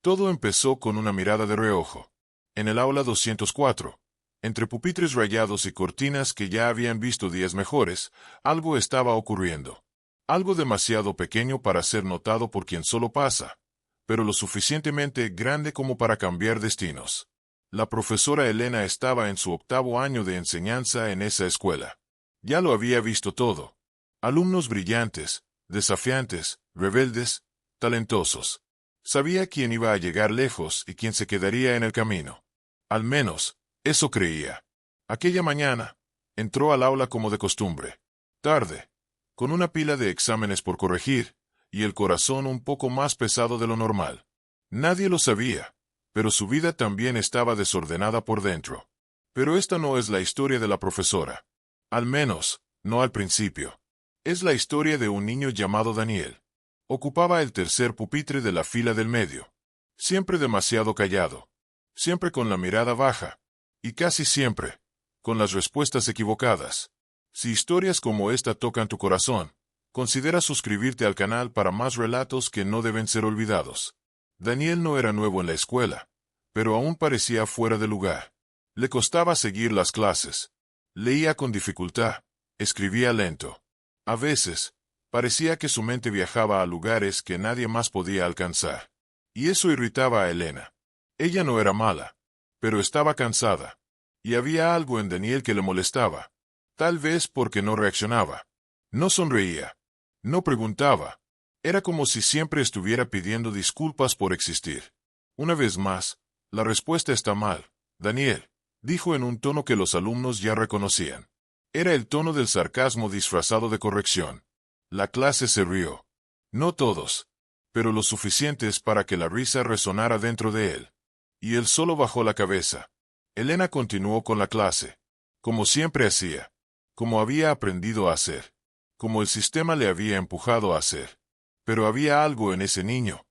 Todo empezó con una mirada de reojo. En el aula 204, entre pupitres rayados y cortinas que ya habían visto días mejores, algo estaba ocurriendo. Algo demasiado pequeño para ser notado por quien solo pasa, pero lo suficientemente grande como para cambiar destinos. La profesora Elena estaba en su 8º año de enseñanza en esa escuela. Ya lo había visto todo. Alumnos brillantes, desafiantes, rebeldes, talentosos. Sabía quién iba a llegar lejos y quién se quedaría en el camino. Al menos, eso creía. Aquella mañana, entró al aula como de costumbre. Tarde, con una pila de exámenes por corregir, y el corazón un poco más pesado de lo normal. Nadie lo sabía, pero su vida también estaba desordenada por dentro. Pero esta no es la historia de la profesora. Al menos, no al principio. Es la historia de un niño llamado Daniel. Ocupaba el tercer pupitre de la fila del medio. Siempre demasiado callado. Siempre con la mirada baja. Y casi siempre, con las respuestas equivocadas. Si historias como esta tocan tu corazón, considera suscribirte al canal para más relatos que no deben ser olvidados. Daniel no era nuevo en la escuela, pero aún parecía fuera de lugar. Le costaba seguir las clases. Leía con dificultad, escribía lento. A veces, parecía que su mente viajaba a lugares que nadie más podía alcanzar. Y eso irritaba a Elena. Ella no era mala, pero estaba cansada. Y había algo en Daniel que le molestaba. Tal vez porque no reaccionaba. No sonreía. No preguntaba. Era como si siempre estuviera pidiendo disculpas por existir. Una vez más, la respuesta está mal, Daniel, dijo en un tono que los alumnos ya reconocían. Era el tono del sarcasmo disfrazado de corrección. La clase se rió. No todos, pero lo suficientes para que la risa resonara dentro de él. Y él solo bajó la cabeza. Elena continuó con la clase, como siempre hacía, como había aprendido a hacer, como el sistema le había empujado a hacer. Pero había algo en ese niño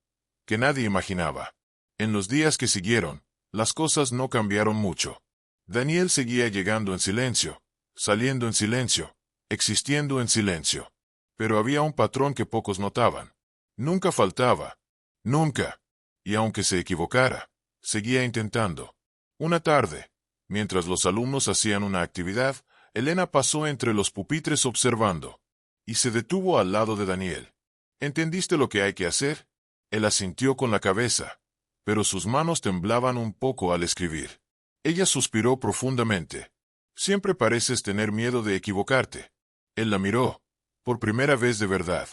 que nadie imaginaba. En los días que siguieron, las cosas no cambiaron mucho. Daniel seguía llegando en silencio, saliendo en silencio, existiendo en silencio. Pero había un patrón que pocos notaban. Nunca faltaba. Nunca. Y aunque se equivocara, seguía intentando. Una tarde, mientras los alumnos hacían una actividad, Elena pasó entre los pupitres observando. Y se detuvo al lado de Daniel. ¿Entendiste lo que hay que hacer? Él asintió con la cabeza, pero sus manos temblaban un poco al escribir. Ella suspiró profundamente. Siempre pareces tener miedo de equivocarte. Él la miró, por primera vez de verdad.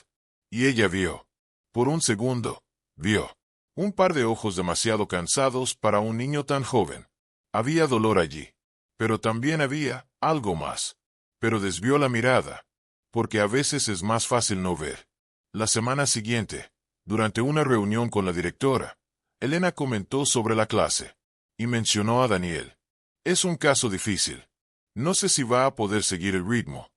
Y ella vio. Por un segundo, vio. Un par de ojos demasiado cansados para un niño tan joven. Había dolor allí. Pero también había algo más. Pero desvió la mirada, porque a veces es más fácil no ver. La semana siguiente, durante una reunión con la directora, Elena comentó sobre la clase. Y mencionó a Daniel. Es un caso difícil. No sé si va a poder seguir el ritmo.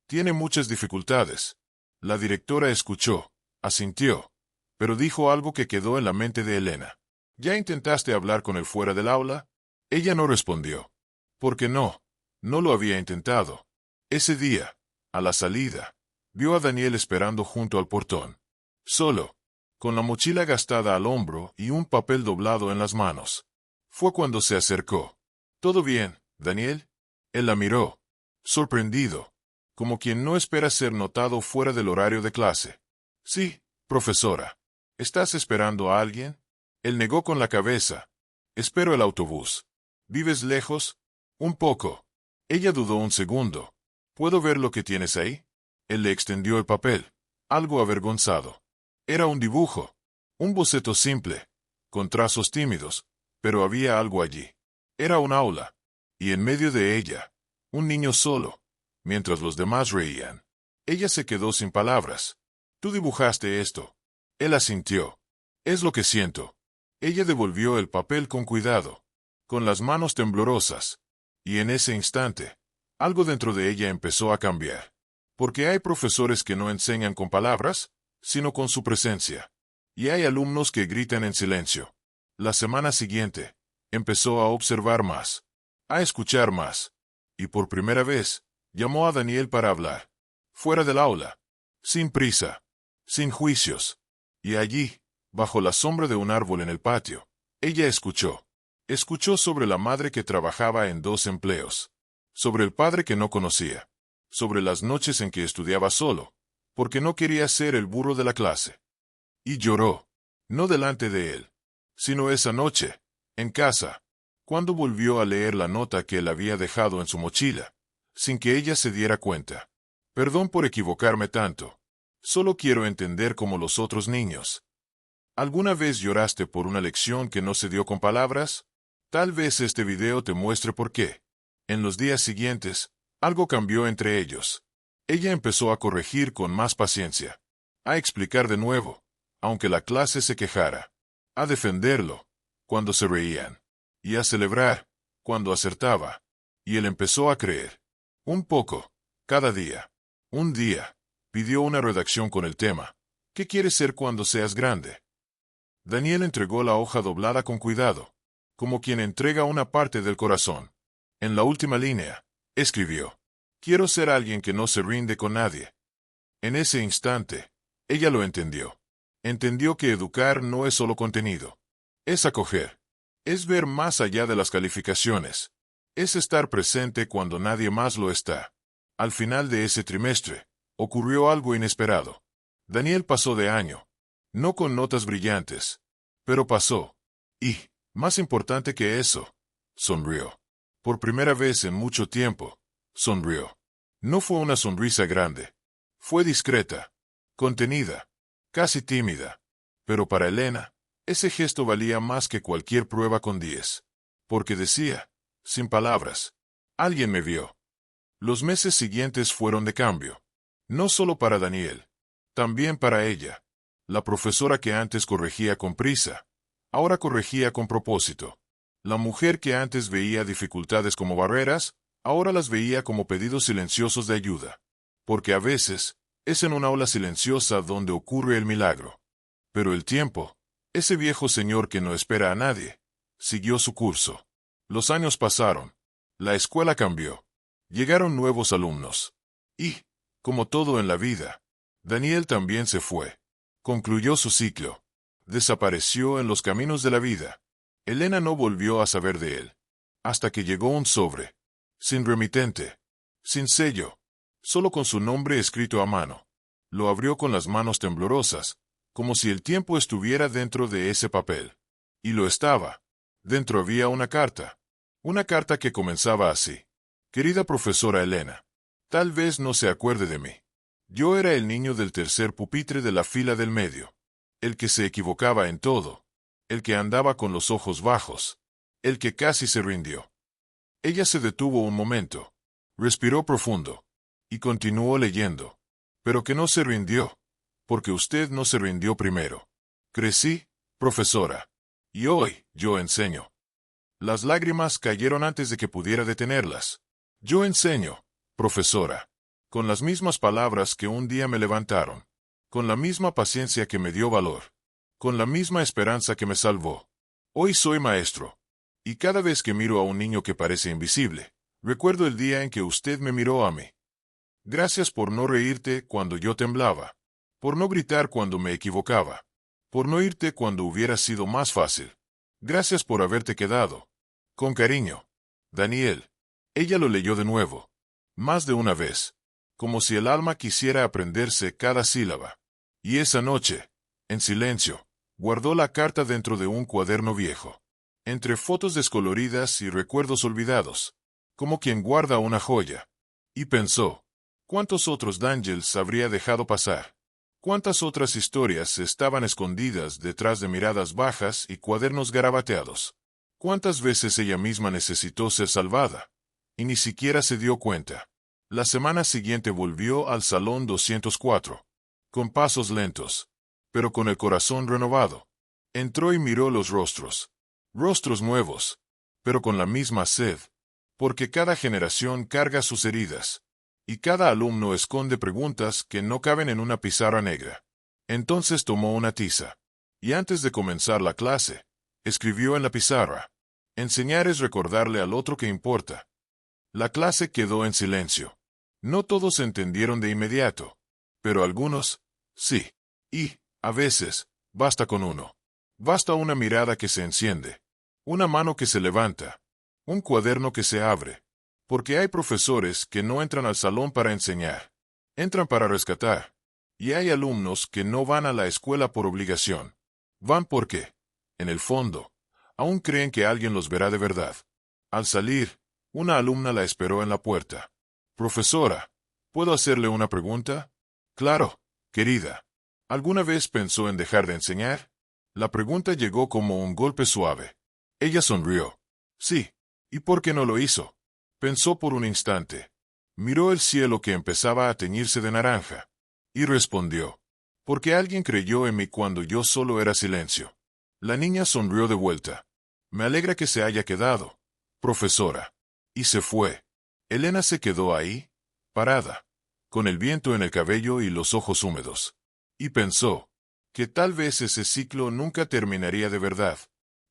Tiene muchas dificultades. La directora escuchó, asintió, pero dijo algo que quedó en la mente de Elena. ¿Ya intentaste hablar con él fuera del aula? Ella no respondió. ¿Por qué no? No lo había intentado. Ese día, a la salida, vio a Daniel esperando junto al portón. Solo, con la mochila gastada al hombro y un papel doblado en las manos. Fue cuando se acercó. ¿Todo bien, Daniel? Él la miró, sorprendido, como quien no espera ser notado fuera del horario de clase. Sí, profesora. ¿Estás esperando a alguien? Él negó con la cabeza. Espero el autobús. ¿Vives lejos? Un poco. Ella dudó un segundo. ¿Puedo ver lo que tienes ahí? Él le extendió el papel, algo avergonzado. Era un dibujo. Un boceto simple, con trazos tímidos, pero había algo allí. Era un aula, y en medio de ella, un niño solo, mientras los demás reían. Ella se quedó sin palabras. ¿Tú dibujaste esto? Él asintió. Es lo que siento. Ella devolvió el papel con cuidado, con las manos temblorosas, y en ese instante, algo dentro de ella empezó a cambiar. Porque hay profesores que no enseñan con palabras, sino con su presencia. Y hay alumnos que gritan en silencio. La semana siguiente, empezó a observar más, a escuchar más, y por primera vez, llamó a Daniel para hablar. Fuera del aula, sin prisa, sin juicios. Y allí, Bajo la sombra de un árbol en el patio, ella escuchó. Escuchó sobre la madre que trabajaba en 2 empleos. Sobre el padre que no conocía. Sobre las noches en que estudiaba solo, porque no quería ser el burro de la clase. Y lloró. No delante de él, sino esa noche, en casa, cuando volvió a leer la nota que él había dejado en su mochila, sin que ella se diera cuenta. Perdón por equivocarme tanto. Solo quiero entender como los otros niños. ¿Alguna vez lloraste por una lección que no se dio con palabras? Tal vez este video te muestre por qué. En los días siguientes, algo cambió entre ellos. Ella empezó a corregir con más paciencia. A explicar de nuevo, aunque la clase se quejara. A defenderlo, cuando se reían. Y a celebrar, cuando acertaba. Y él empezó a creer. Un poco, cada día. Un día, pidió una redacción con el tema: ¿qué quieres ser cuando seas grande? Daniel entregó la hoja doblada con cuidado, como quien entrega una parte del corazón. En la última línea, escribió: quiero ser alguien que no se rinde con nadie. En ese instante, ella lo entendió. Entendió que educar no es solo contenido. Es acoger. Es ver más allá de las calificaciones. Es estar presente cuando nadie más lo está. Al final de ese trimestre, ocurrió algo inesperado. Daniel pasó de año. No con notas brillantes. Pero pasó. Y, más importante que eso, sonrió. Por primera vez en mucho tiempo, sonrió. No fue una sonrisa grande. Fue discreta. Contenida. Casi tímida. Pero para Elena, ese gesto valía más que cualquier prueba con 10. Porque decía, sin palabras: alguien me vio. Los meses siguientes fueron de cambio. No solo para Daniel. También para ella. La profesora que antes corregía con prisa, ahora corregía con propósito. La mujer que antes veía dificultades como barreras, ahora las veía como pedidos silenciosos de ayuda. Porque a veces, es en una aula silenciosa donde ocurre el milagro. Pero el tiempo, ese viejo señor que no espera a nadie, siguió su curso. Los años pasaron. La escuela cambió. Llegaron nuevos alumnos. Y, como todo en la vida, Daniel también se fue. Concluyó su ciclo. Desapareció en los caminos de la vida. Elena no volvió a saber de él. Hasta que llegó un sobre. Sin remitente. Sin sello. Solo con su nombre escrito a mano. Lo abrió con las manos temblorosas, como si el tiempo estuviera dentro de ese papel. Y lo estaba. Dentro había una carta. Una carta que comenzaba así: querida profesora Elena, tal vez no se acuerde de mí. Yo era el niño del tercer pupitre de la fila del medio. El que se equivocaba en todo. El que andaba con los ojos bajos. El que casi se rindió. Ella se detuvo un momento. Respiró profundo. Y continuó leyendo. Pero que no se rindió. Porque usted no se rindió primero. Crecí, profesora. Y hoy, yo enseño. Las lágrimas cayeron antes de que pudiera detenerlas. Yo enseño, profesora. Con las mismas palabras que un día me levantaron. Con la misma paciencia que me dio valor. Con la misma esperanza que me salvó. Hoy soy maestro. Y cada vez que miro a un niño que parece invisible, recuerdo el día en que usted me miró a mí. Gracias por no reírte cuando yo temblaba. Por no gritar cuando me equivocaba. Por no irte cuando hubiera sido más fácil. Gracias por haberte quedado. Con cariño. Daniel. Ella lo leyó de nuevo. Más de una vez. Como si el alma quisiera aprenderse cada sílaba. Y esa noche, en silencio, guardó la carta dentro de un cuaderno viejo. Entre fotos descoloridas y recuerdos olvidados. Como quien guarda una joya. Y pensó: ¿cuántos otros Dangels habría dejado pasar? ¿Cuántas otras historias estaban escondidas detrás de miradas bajas y cuadernos garabateados? ¿Cuántas veces ella misma necesitó ser salvada? Y ni siquiera se dio cuenta. La semana siguiente volvió al salón 204. Con pasos lentos, pero con el corazón renovado. Entró y miró los rostros. Rostros nuevos, pero con la misma sed. Porque cada generación carga sus heridas. Y cada alumno esconde preguntas que no caben en una pizarra negra. Entonces tomó una tiza. Y antes de comenzar la clase, escribió en la pizarra: enseñar es recordarle al otro que importa. La clase quedó en silencio. No todos entendieron de inmediato. Pero algunos, sí. Y, a veces, Basta con uno. Basta una mirada que se enciende. Una mano que se levanta. Un cuaderno que se abre. Porque hay profesores que no entran al salón para enseñar. Entran para rescatar. Y hay alumnos que no van a la escuela por obligación. Van porque, en el fondo, aún creen que alguien los verá de verdad. Al salir, una alumna la esperó en la puerta. Profesora, ¿puedo hacerle una pregunta? Claro, querida. ¿Alguna vez pensó en dejar de enseñar? La pregunta llegó como un golpe suave. Ella sonrió. Sí. ¿Y por qué no lo hizo? Pensó por un instante. Miró el cielo que empezaba a teñirse de naranja. Y respondió. Porque alguien creyó en mí cuando yo solo era silencio. La niña sonrió de vuelta. Me alegra que se haya quedado, profesora. Y se fue. Elena se quedó ahí, parada, con el viento en el cabello y los ojos húmedos. Y pensó que tal vez ese ciclo nunca terminaría de verdad,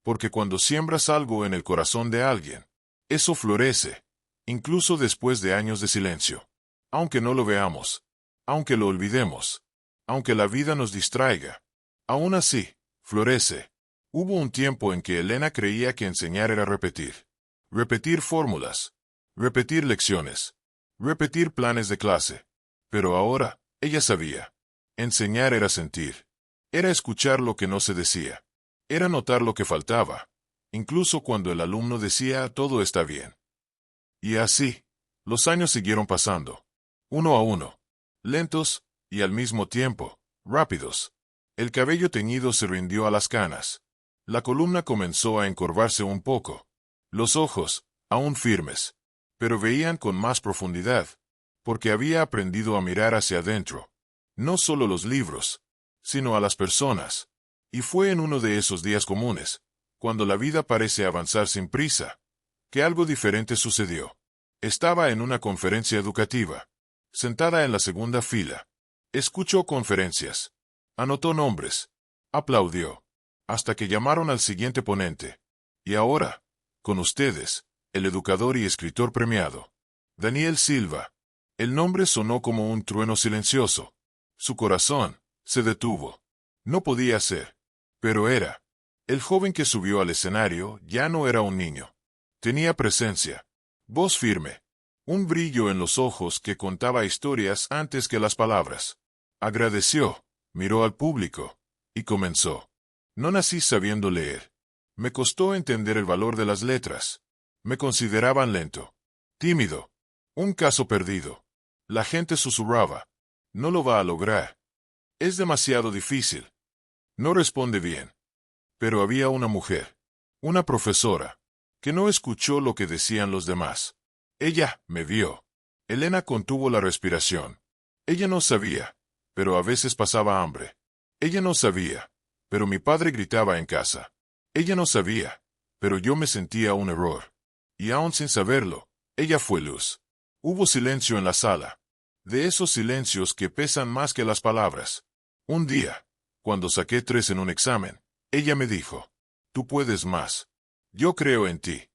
porque cuando siembras algo en el corazón de alguien, eso florece, incluso después de años de silencio. Aunque no lo veamos, aunque lo olvidemos, aunque la vida nos distraiga, aún así, florece. Hubo un tiempo en que Elena creía que enseñar era repetir. Repetir fórmulas, repetir lecciones, repetir planes de clase. Pero ahora, ella sabía. Enseñar era sentir. Era escuchar lo que no se decía. Era notar lo que faltaba, incluso cuando el alumno decía todo está bien. Y así, los años siguieron pasando, uno a uno, lentos y al mismo tiempo, rápidos. El cabello teñido se rindió a las canas. La columna comenzó a encorvarse un poco. Los ojos, aún firmes, pero veían con más profundidad, porque había aprendido a mirar hacia adentro. No solo los libros, sino a las personas. Y fue en uno de esos días comunes, cuando la vida parece avanzar sin prisa, que algo diferente sucedió. Estaba en una conferencia educativa, sentada en la segunda fila. Escuchó conferencias, anotó nombres, aplaudió, hasta que llamaron al siguiente ponente. Y ahora, con ustedes, el educador y escritor premiado, Daniel Silva. El nombre sonó como un trueno silencioso. Su corazón se detuvo. No podía ser, pero era. El joven que subió al escenario ya no era un niño. Tenía presencia, voz firme, un brillo en los ojos que contaba historias antes que las palabras. Agradeció, miró al público, y comenzó. No nací sabiendo leer. Me costó entender el valor de las letras. Me consideraban lento, tímido, un caso perdido. La gente susurraba. No lo va a lograr. Es demasiado difícil. No responde bien. Pero había una mujer, una profesora, que no escuchó lo que decían los demás. Ella me vio. Elena contuvo la respiración. Ella no sabía, pero a veces pasaba hambre. Ella no sabía, pero mi padre gritaba en casa. Ella no sabía, pero yo me sentía un error. Y aún sin saberlo, ella fue luz. Hubo silencio en la sala. De esos silencios que pesan más que las palabras. Un día, cuando saqué 3 en un examen, ella me dijo, tú puedes más. Yo creo en ti.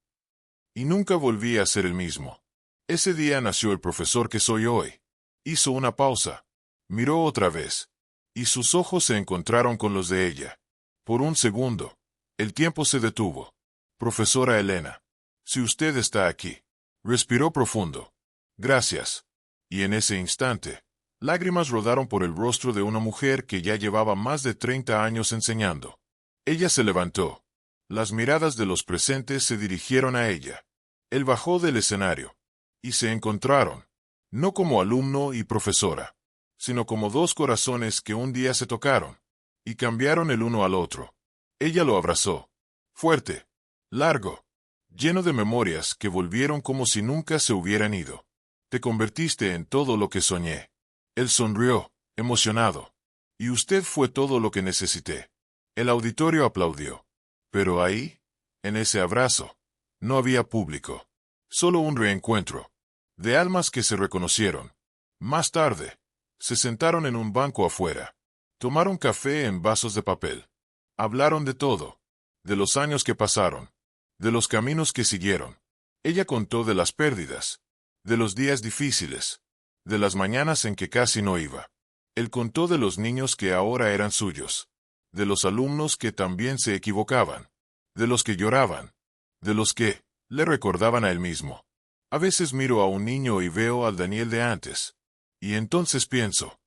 Y nunca volví a ser el mismo. Ese día nació el profesor que soy hoy. Hizo una pausa. Miró otra vez. Y sus ojos se encontraron con los de ella. Por un segundo, el tiempo se detuvo. Profesora Elena, si usted está aquí. Respiró profundo. Gracias. Y en ese instante, lágrimas rodaron por el rostro de una mujer que ya llevaba más de 30 años enseñando. Ella se levantó. Las miradas de los presentes se dirigieron a ella. Él bajó del escenario. Y se encontraron. No como alumno y profesora, sino como dos corazones que un día se tocaron. Y cambiaron el uno al otro. Ella lo abrazó. Fuerte. Largo. Lleno de memorias que volvieron como si nunca se hubieran ido. Te convertiste en todo lo que soñé. Él sonrió, emocionado. Y usted fue todo lo que necesité. El auditorio aplaudió. Pero ahí, en ese abrazo, no había público. Solo un reencuentro. De almas que se reconocieron. Más tarde, se sentaron en un banco afuera. Tomaron café en vasos de papel. Hablaron de todo. De los años que pasaron. De los caminos que siguieron. Ella contó de las pérdidas. De los días difíciles. De las mañanas en que casi no iba. Él contó de los niños que ahora eran suyos. de los alumnos que también se equivocaban, de los que lloraban, de los que le recordaban a él mismo. A veces miro a un niño y veo al Daniel de antes. Y entonces pienso,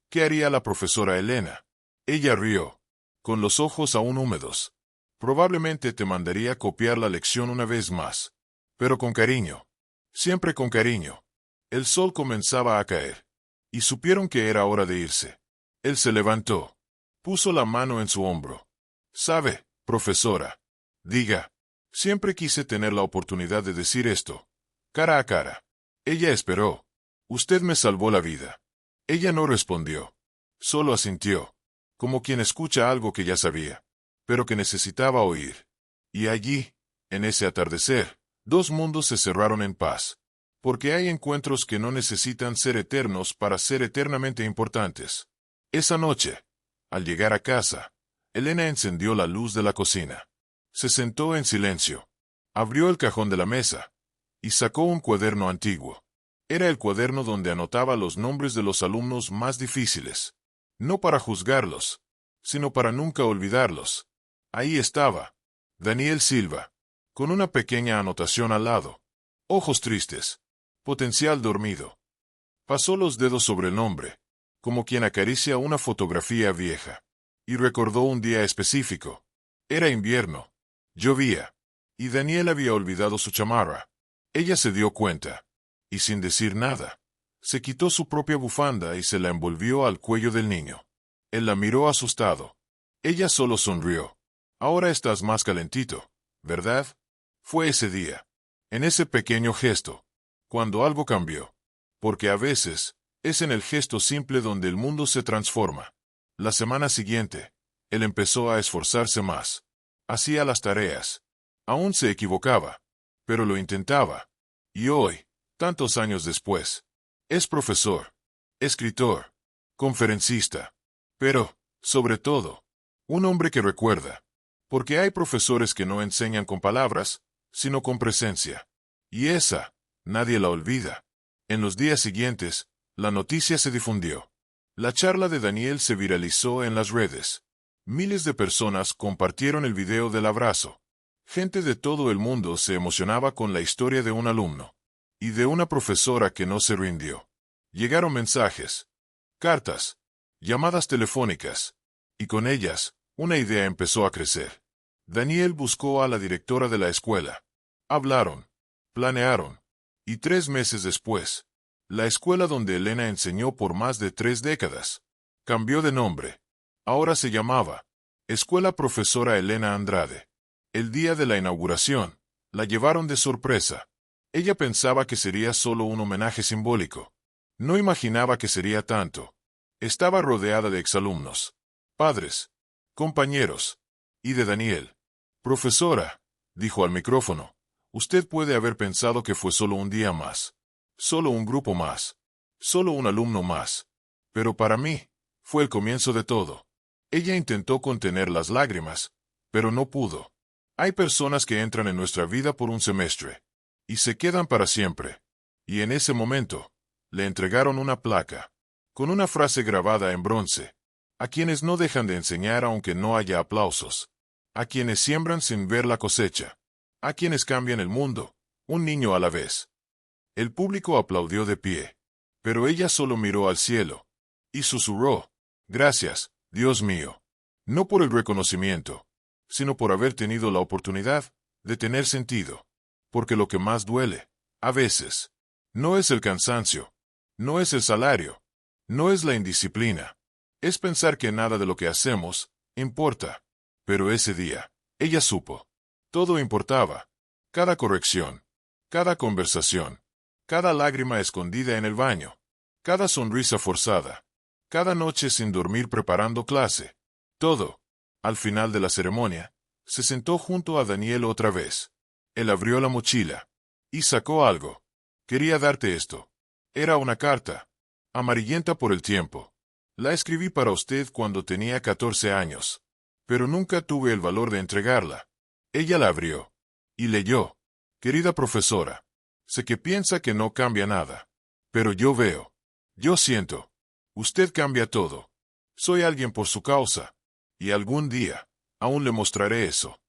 ¿qué haría la profesora Elena? Ella rió, con los ojos aún húmedos. Probablemente te mandaría copiar la lección una vez más. Pero con cariño. Siempre con cariño. El sol comenzaba a caer. Y supieron que era hora de irse. Él se levantó. Puso la mano en su hombro. ¿Sabe, profesora? Diga. Siempre quise tener la oportunidad de decir esto. Cara a cara. Ella esperó. Usted me salvó la vida. Ella no respondió. Solo asintió. Como quien escucha algo que ya sabía, pero que necesitaba oír. Y allí, en ese atardecer, dos mundos se cerraron en paz. Porque hay encuentros que no necesitan ser eternos para ser eternamente importantes. Esa noche, al llegar a casa, Elena encendió la luz de la cocina. Se sentó en silencio. Abrió el cajón de la mesa y sacó un cuaderno antiguo. Era el cuaderno donde anotaba los nombres de los alumnos más difíciles. No para juzgarlos, sino para nunca olvidarlos. Ahí estaba, Daniel Silva, con una pequeña anotación al lado. Ojos tristes. Potencial dormido. Pasó los dedos sobre el nombre, como quien acaricia una fotografía vieja. Y recordó un día específico. Era invierno. Llovía. Y Daniel había olvidado su chamarra. Ella se dio cuenta. Y sin decir nada, se quitó su propia bufanda y se la envolvió al cuello del niño. Él la miró asustado. Ella solo sonrió. Ahora estás más calentito, ¿verdad? Fue ese día. En ese pequeño gesto. Cuando algo cambió. Porque a veces, es en el gesto simple donde el mundo se transforma. La semana siguiente, él empezó a esforzarse más. Hacía las tareas. Aún se equivocaba. Pero lo intentaba. Y hoy, tantos años después, es profesor, escritor, conferencista. Pero, sobre todo, un hombre que recuerda. Porque hay profesores que no enseñan con palabras, sino con presencia. Y esa, nadie la olvida. En los días siguientes, la noticia se difundió. La charla de Daniel se viralizó en las redes. Miles de personas compartieron el video del abrazo. Gente de todo el mundo se emocionaba con la historia de un alumno. Y de una profesora que no se rindió. Llegaron mensajes, cartas, llamadas telefónicas. Y con ellas, una idea empezó a crecer. Daniel buscó a la directora de la escuela. Hablaron, planearon. Y 3 meses después, la escuela donde Elena enseñó por más de 3 décadas, cambió de nombre. Ahora se llamaba Escuela Profesora Elena Andrade. El día de la inauguración, la llevaron de sorpresa. Ella pensaba que sería solo un homenaje simbólico. No imaginaba que sería tanto. Estaba rodeada de exalumnos, padres, compañeros, y de Daniel. Profesora, dijo al micrófono, usted puede haber pensado que fue solo un día más, solo un grupo más, solo un alumno más. Pero para mí, fue el comienzo de todo. Ella intentó contener las lágrimas, pero no pudo. Hay personas que entran en nuestra vida por un semestre y se quedan para siempre. Y en ese momento, le entregaron una placa, con una frase grabada en bronce. A quienes no dejan de enseñar aunque no haya aplausos. A quienes siembran sin ver la cosecha. A quienes cambian el mundo, un niño a la vez. El público aplaudió de pie. Pero ella solo miró al cielo. Y susurró, gracias, Dios mío. No por el reconocimiento, sino por haber tenido la oportunidad de tener sentido. Porque lo que más duele, a veces, no es el cansancio, no es el salario, no es la indisciplina. Es pensar que nada de lo que hacemos importa. Pero ese día, ella supo. Todo importaba. Cada corrección, cada conversación, cada lágrima escondida en el baño, cada sonrisa forzada, cada noche sin dormir preparando clase. Todo. Al final de la ceremonia, se sentó junto a Daniel otra vez. Él abrió la mochila y sacó algo. Quería darte esto. Era una carta, amarillenta por el tiempo. La escribí para usted cuando tenía 14 años, pero nunca tuve el valor de entregarla. Ella la abrió y leyó. Querida profesora, sé que piensa que no cambia nada, pero yo veo, yo siento. Usted cambia todo. Soy alguien por su causa. Y algún día, aún le mostraré eso.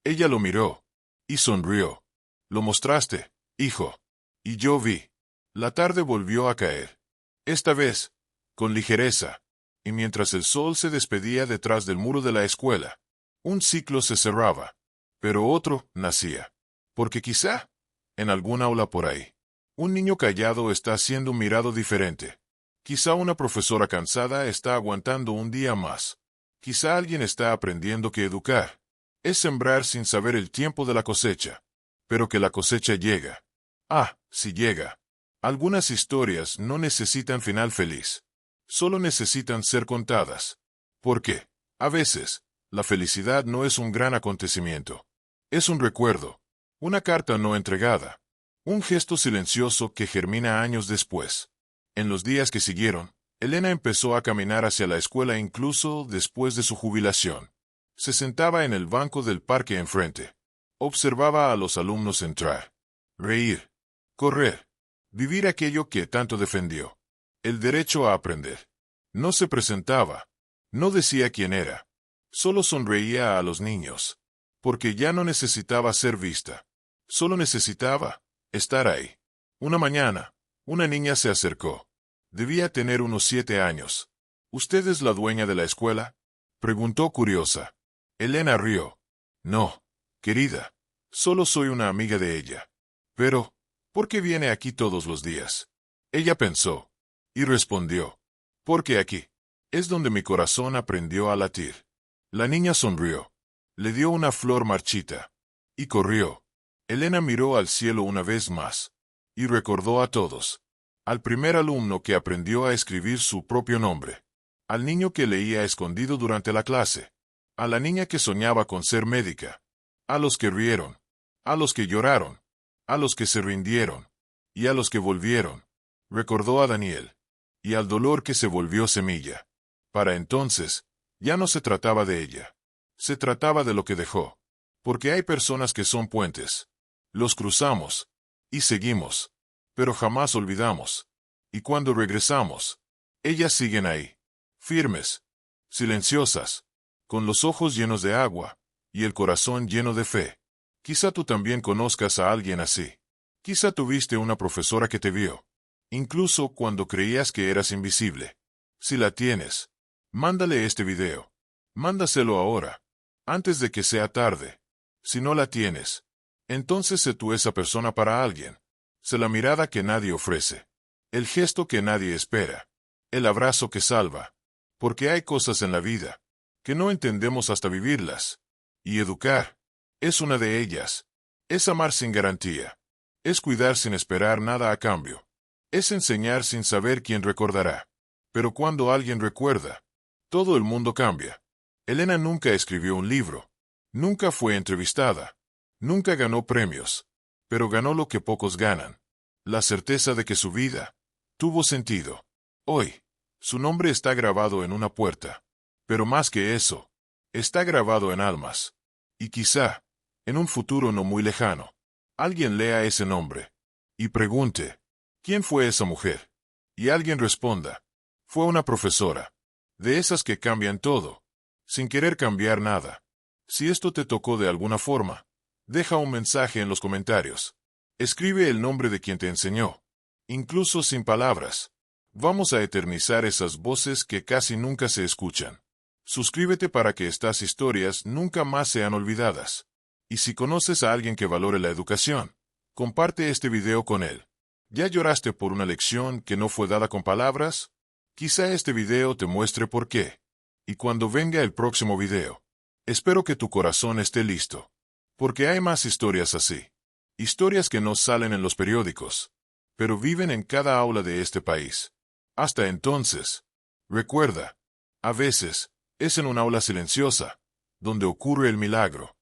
Ella lo miró. Y sonrió. Lo mostraste, hijo. Y yo vi. La tarde volvió a caer. Esta vez, con ligereza. Y mientras el sol se despedía detrás del muro de la escuela, un ciclo se cerraba. Pero otro nacía. Porque quizá, en algún aula por ahí, un niño callado está siendo mirado diferente. Quizá una profesora cansada está aguantando un día más. Quizá alguien está aprendiendo que educar es sembrar sin saber el tiempo de la cosecha. Pero que la cosecha llega. Ah, si llega. Algunas historias no necesitan final feliz. Solo necesitan ser contadas. Porque, a veces, la felicidad no es un gran acontecimiento. Es un recuerdo. Una carta no entregada. Un gesto silencioso que germina años después. En los días que siguieron, Elena empezó a caminar hacia la escuela incluso después de su jubilación. Se sentaba en el banco del parque enfrente. Observaba a los alumnos entrar, reír, correr, vivir aquello que tanto defendió. El derecho a aprender. No se presentaba. No decía quién era. Solo sonreía a los niños. Porque ya no necesitaba ser vista. Solo necesitaba estar ahí. Una mañana, una niña se acercó. Debía tener unos 7 años. ¿Usted es la dueña de la escuela?, preguntó curiosa. Elena rió. No, querida. Solo soy una amiga de ella. Pero, ¿por qué viene aquí todos los días? Ella pensó. Y respondió. Porque aquí es donde mi corazón aprendió a latir. La niña sonrió. Le dio una flor marchita. Y corrió. Elena miró al cielo una vez más. Y recordó a todos. Al primer alumno que aprendió a escribir su propio nombre. Al niño que leía escondido durante la clase. A la niña que soñaba con ser médica. A los que rieron. A los que lloraron. A los que se rindieron. Y a los que volvieron. Recordó a Daniel. Y al dolor que se volvió semilla. Para entonces, ya no se trataba de ella. Se trataba de lo que dejó. Porque hay personas que son puentes. Los cruzamos. Y seguimos. Pero jamás olvidamos. Y cuando regresamos, ellas siguen ahí. Firmes. Silenciosas. Con los ojos llenos de agua. Y el corazón lleno de fe. Quizá tú también conozcas a alguien así. Quizá tuviste una profesora que te vio. Incluso cuando creías que eras invisible. Si la tienes, mándale este video. Mándaselo ahora. Antes de que sea tarde. Si no la tienes, entonces sé tú esa persona para alguien. Sé la mirada que nadie ofrece. El gesto que nadie espera. El abrazo que salva. Porque hay cosas en la vida que no entendemos hasta vivirlas. Y educar es una de ellas. Es amar sin garantía. Es cuidar sin esperar nada a cambio. Es enseñar sin saber quién recordará. Pero cuando alguien recuerda, todo el mundo cambia. Elena nunca escribió un libro. Nunca fue entrevistada. Nunca ganó premios. Pero ganó lo que pocos ganan. La certeza de que su vida tuvo sentido. Hoy, su nombre está grabado en una puerta. Pero más que eso, está grabado en almas. Y quizá, en un futuro no muy lejano, alguien lea ese nombre y pregunte, ¿quién fue esa mujer? Y alguien responda, fue una profesora. De esas que cambian todo, sin querer cambiar nada. Si esto te tocó de alguna forma, deja un mensaje en los comentarios. Escribe el nombre de quien te enseñó. Incluso sin palabras. Vamos a eternizar esas voces que casi nunca se escuchan. Suscríbete para que estas historias nunca más sean olvidadas. Y si conoces a alguien que valore la educación, comparte este video con él. ¿Ya lloraste por una lección que no fue dada con palabras? Quizá este video te muestre por qué. Y cuando venga el próximo video, espero que tu corazón esté listo. Porque hay más historias así. Historias que no salen en los periódicos, pero viven en cada aula de este país. Hasta entonces, recuerda, a veces, es en un aula silenciosa, donde ocurre el milagro.